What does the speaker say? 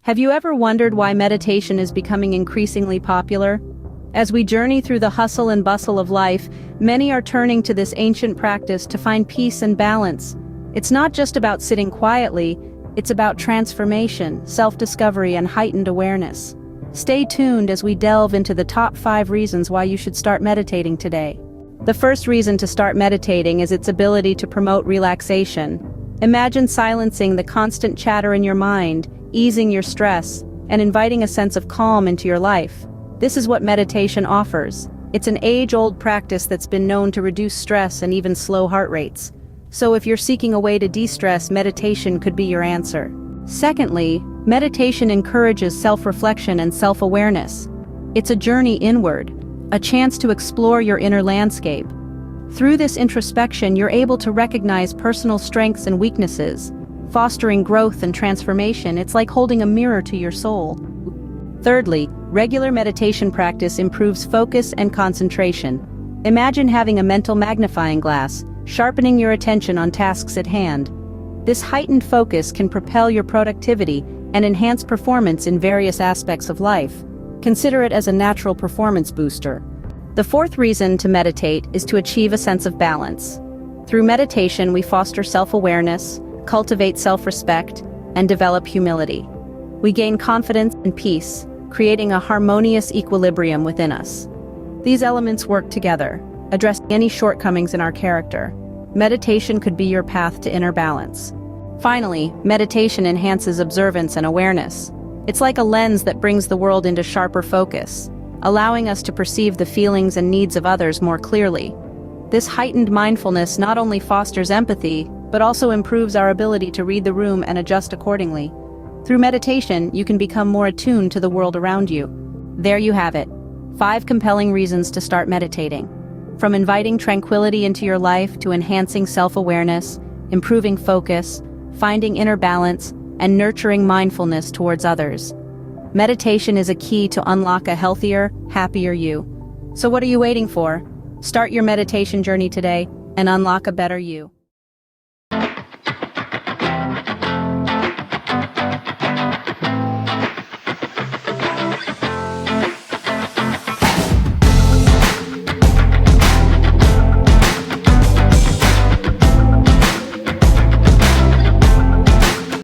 Have you ever wondered why meditation is becoming increasingly popular? As we journey through the hustle and bustle of life, many are turning to this ancient practice to find peace and balance. It's not just about sitting quietly, it's about transformation, self-discovery, and heightened awareness. Stay tuned as we delve into the top 5 reasons why you should start meditating today. The first reason to start meditating is its ability to promote relaxation. Imagine silencing the constant chatter in your mind, easing your stress, and inviting a sense of calm into your life. This is what meditation offers. It's an age-old practice that's been known to reduce stress and even slow heart rates. So if you're seeking a way to de-stress, meditation could be your answer. Secondly, meditation encourages self-reflection and self-awareness. It's a journey inward, a chance to explore your inner landscape. Through this introspection, you're able to recognize personal strengths and weaknesses, fostering growth and transformation. It's like holding a mirror to your soul. Thirdly, regular meditation practice improves focus and concentration. Imagine having a mental magnifying glass, sharpening your attention on tasks at hand. This heightened focus can propel your productivity and enhance performance in various aspects of life. Consider it as a natural performance booster. The fourth reason to meditate is to achieve a sense of balance. Through meditation, we foster self-awareness, cultivate self-respect, and develop humility. We gain confidence and peace, creating a harmonious equilibrium within us. These elements work together, addressing any shortcomings in our character. Meditation could be your path to inner balance. Finally, meditation enhances observance and awareness. It's like a lens that brings the world into sharper focus, allowing us to perceive the feelings and needs of others more clearly. This heightened mindfulness not only fosters empathy, but also improves our ability to read the room and adjust accordingly. Through meditation, you can become more attuned to the world around you. There you have it, 5 compelling reasons to start meditating. From inviting tranquility into your life to enhancing self-awareness, improving focus, finding inner balance, and nurturing mindfulness towards others. Meditation is a key to unlock a healthier, happier you. So what are you waiting for? Start your meditation journey today and unlock a better you.